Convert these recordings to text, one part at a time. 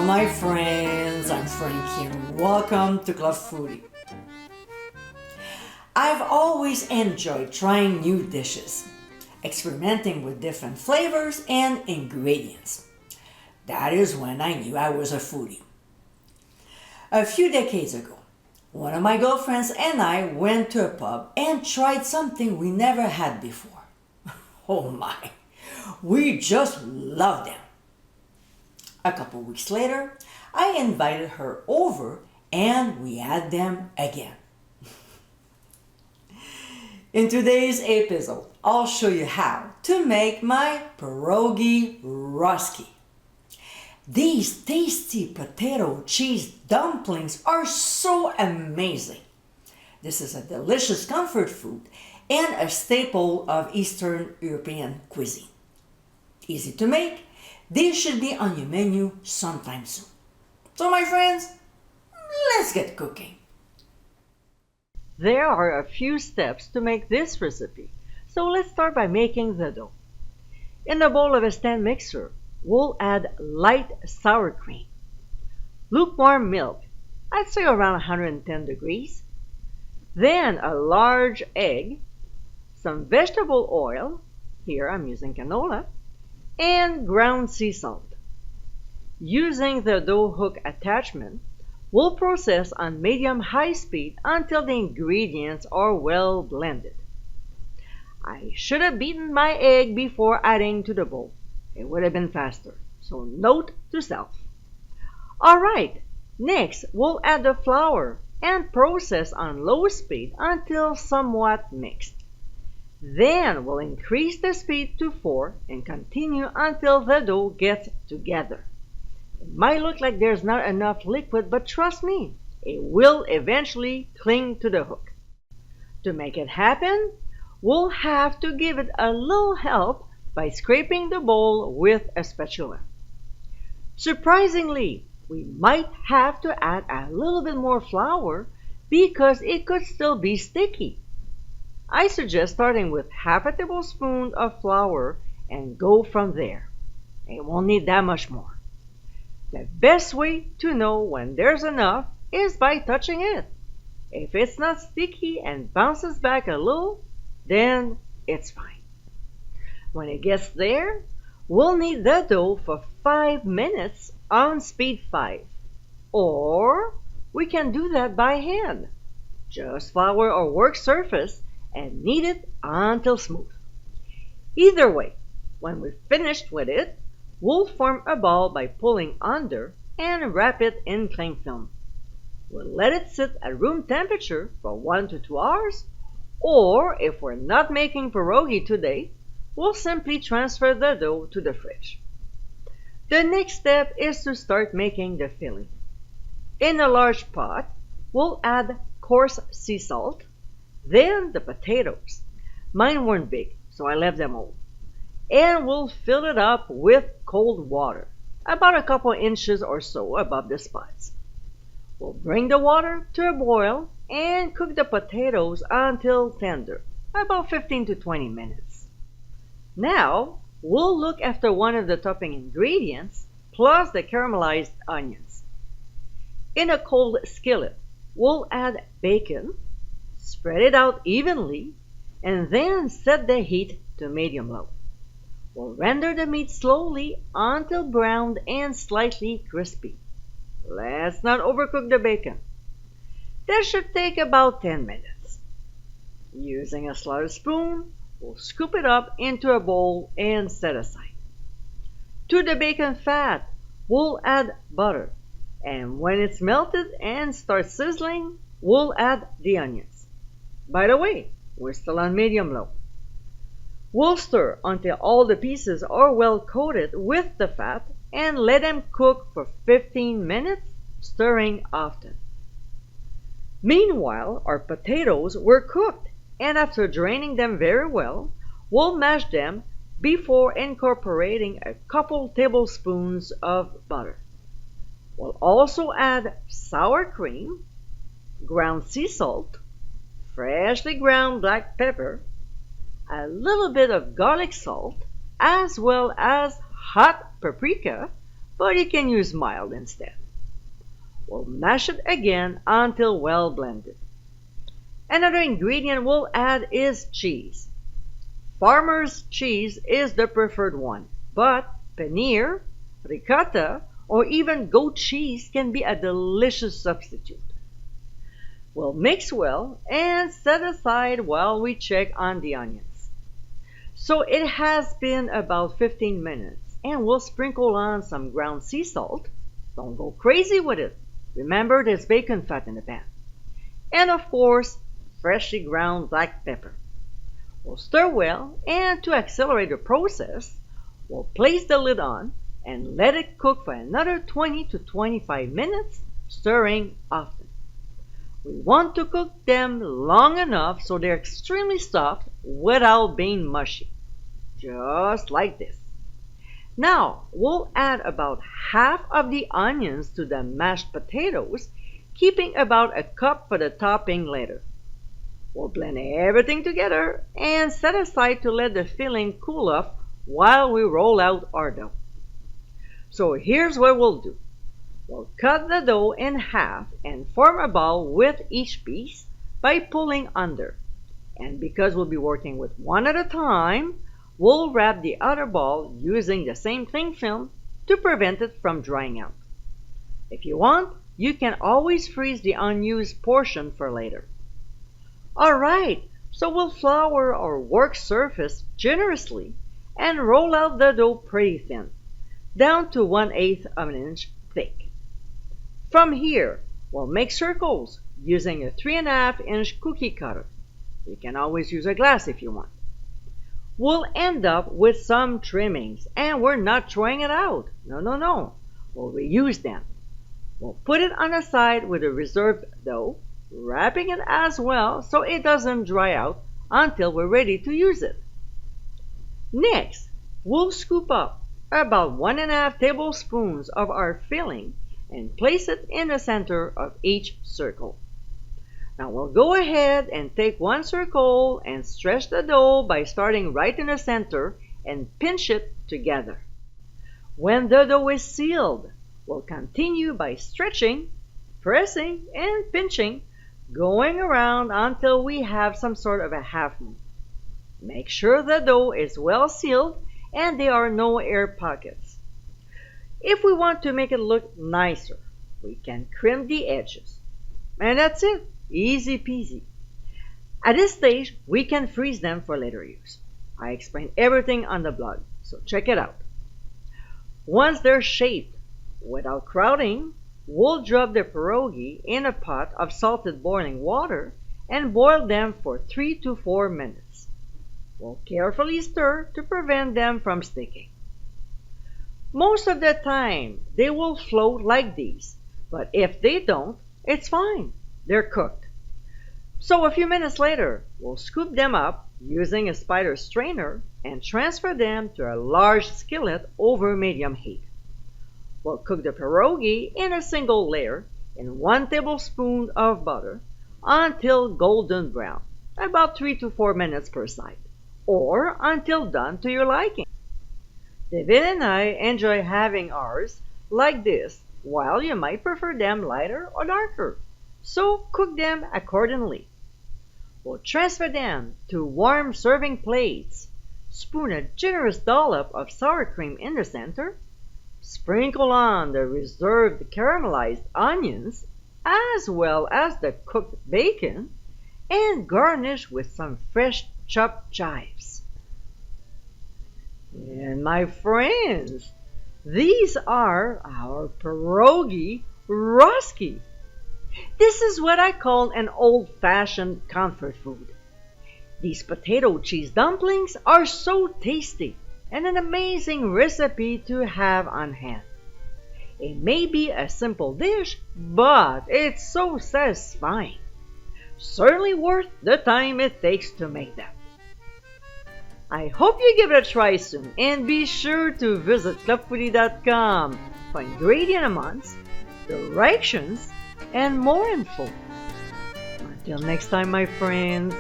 my friends, I'm Frankie and welcome to Club Foodie. I've always enjoyed trying new dishes, experimenting with different flavors and ingredients. That is when I knew I was a foodie. A few decades ago, one of my girlfriends and I went to a pub and tried something we never had before. Oh my, we just loved them. A couple weeks later, I invited her over and we had them again. In today's episode, I'll show you how to make my Pierogi Ruskie. These tasty potato cheese dumplings are so amazing. This is a delicious comfort food and a staple of Eastern European cuisine. Easy to make, these should be on your menu sometime soon. So my friends, let's get cooking. There are a few steps to make this recipe, so let's start by making the dough. In a bowl of a stand mixer, we'll add light sour cream, lukewarm milk, I'd say around 110 degrees, then a large egg, some vegetable oil, here I'm using canola, and ground sea salt. Using the dough hook attachment, we'll process on medium-high speed until the ingredients are well blended. I should have beaten my egg before adding to the bowl. It would have been faster, so note to self. Alright, next we'll add the flour and process on low speed until somewhat mixed. Then we'll increase the speed to 4 and continue until the dough gets together. It might look like there's not enough liquid, but trust me, it will eventually cling to the hook. To make it happen, we'll have to give it a little help by scraping the bowl with a spatula. Surprisingly, we might have to add a little bit more flour because it could still be sticky. I suggest starting with half a tablespoon of flour and go from there. It won't need that much more. The best way to know when there's enough is by touching it. If it's not sticky and bounces back a little, then it's fine. When it gets there, we'll knead the dough for 5 minutes on speed 5. Or we can do that by hand. Just flour our work surface and knead it until smooth. Either way, when we've finished with it, we'll form a ball by pulling under and wrap it in cling film. We'll let it sit at room temperature for 1 to 2 hours, or if we're not making pierogi today, we'll simply transfer the dough to the fridge. The next step is to start making the filling. In a large pot, we'll add coarse sea salt, then the potatoes. Mine weren't big, so I left them all. And we'll fill it up with cold water, about a couple inches or so above the spots. We'll bring the water to a boil and cook the potatoes until tender, about 15 to 20 minutes. Now, we'll look after one of the topping ingredients, plus the caramelized onions. In a cold skillet, we'll add bacon, spread it out evenly, and then set the heat to medium-low. We'll render the meat slowly until browned and slightly crispy. Let's not overcook the bacon. That should take about 10 minutes. Using a slotted spoon, we'll scoop it up into a bowl and set aside. To the bacon fat, we'll add butter, and when it's melted and starts sizzling, we'll add the onions. By the way, we're still on medium-low. We'll stir until all the pieces are well coated with the fat and let them cook for 15 minutes, stirring often. Meanwhile, our potatoes were cooked, and after draining them very well, we'll mash them before incorporating a couple tablespoons of butter. We'll also add sour cream, ground sea salt, freshly ground black pepper, a little bit of garlic salt, as well as hot paprika, but you can use mild instead. We'll mash it again until well blended. Another ingredient we'll add is cheese. Farmer's cheese is the preferred one, but paneer, ricotta, or even goat cheese can be a delicious substitute. We'll mix well and set aside while we check on the onions. So it has been about 15 minutes, and we'll sprinkle on some ground sea salt. Don't go crazy with it. Remember, there's bacon fat in the pan. And of course, freshly ground black pepper. We'll stir well, and to accelerate the process, we'll place the lid on and let it cook for another 20 to 25 minutes, stirring often. We want to cook them long enough so they're extremely soft without being mushy. Just like this. Now, we'll add about half of the onions to the mashed potatoes, keeping about a cup for the topping later. We'll blend everything together and set aside to let the filling cool off while we roll out our dough. So here's what we'll do. We'll cut the dough in half and form a ball with each piece by pulling under. And because we'll be working with one at a time, we'll wrap the other ball using the same cling film to prevent it from drying out. If you want, you can always freeze the unused portion for later. Alright, so we'll flour our work surface generously and roll out the dough pretty thin, down to 1/8 of an inch thick. From here, we'll make circles using a 3.5-inch cookie cutter. You can always use a glass if you want. We'll end up with some trimmings, and we're not throwing it out. No. We'll reuse them. We'll put it on the side with the reserved dough, wrapping it as well so it doesn't dry out until we're ready to use it. Next, we'll scoop up about 1.5 tablespoons of our filling and place it in the center of each circle. Now we'll go ahead and take one circle and stretch the dough by starting right in the center and pinch it together. When the dough is sealed, we'll continue by stretching, pressing, and pinching, going around until we have some sort of a half moon. Make sure the dough is well sealed and there are no air pockets. If we want to make it look nicer, we can crimp the edges. And that's it. Easy peasy. At this stage, we can freeze them for later use. I explained everything on the blog, so check it out. Once they're shaped, without crowding, we'll drop the pierogi in a pot of salted boiling water and boil them for 3 to 4 minutes. We'll carefully stir to prevent them from sticking. Most of the time, they will float like these, but if they don't, it's fine. They're cooked. So a few minutes later, we'll scoop them up using a spider strainer and transfer them to a large skillet over medium heat. We'll cook the pierogi in a single layer in 1 tablespoon of butter until golden brown, about 3 to 4 minutes per side, or until done to your liking. David and I enjoy having ours like this, while you might prefer them lighter or darker, so cook them accordingly. We'll transfer them to warm serving plates, spoon a generous dollop of sour cream in the center, sprinkle on the reserved caramelized onions as well as the cooked bacon, and garnish with some fresh chopped chives. And my friends, these are our Pierogi Ruskie. This is what I call an old-fashioned comfort food. These potato cheese dumplings are so tasty and an amazing recipe to have on hand. It may be a simple dish, but it's so satisfying. Certainly worth the time it takes to make them. I hope you give it a try soon, and be sure to visit clubfoodie.com for ingredient amounts, directions, and more info. Until next time, my friends,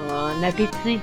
bon appétit!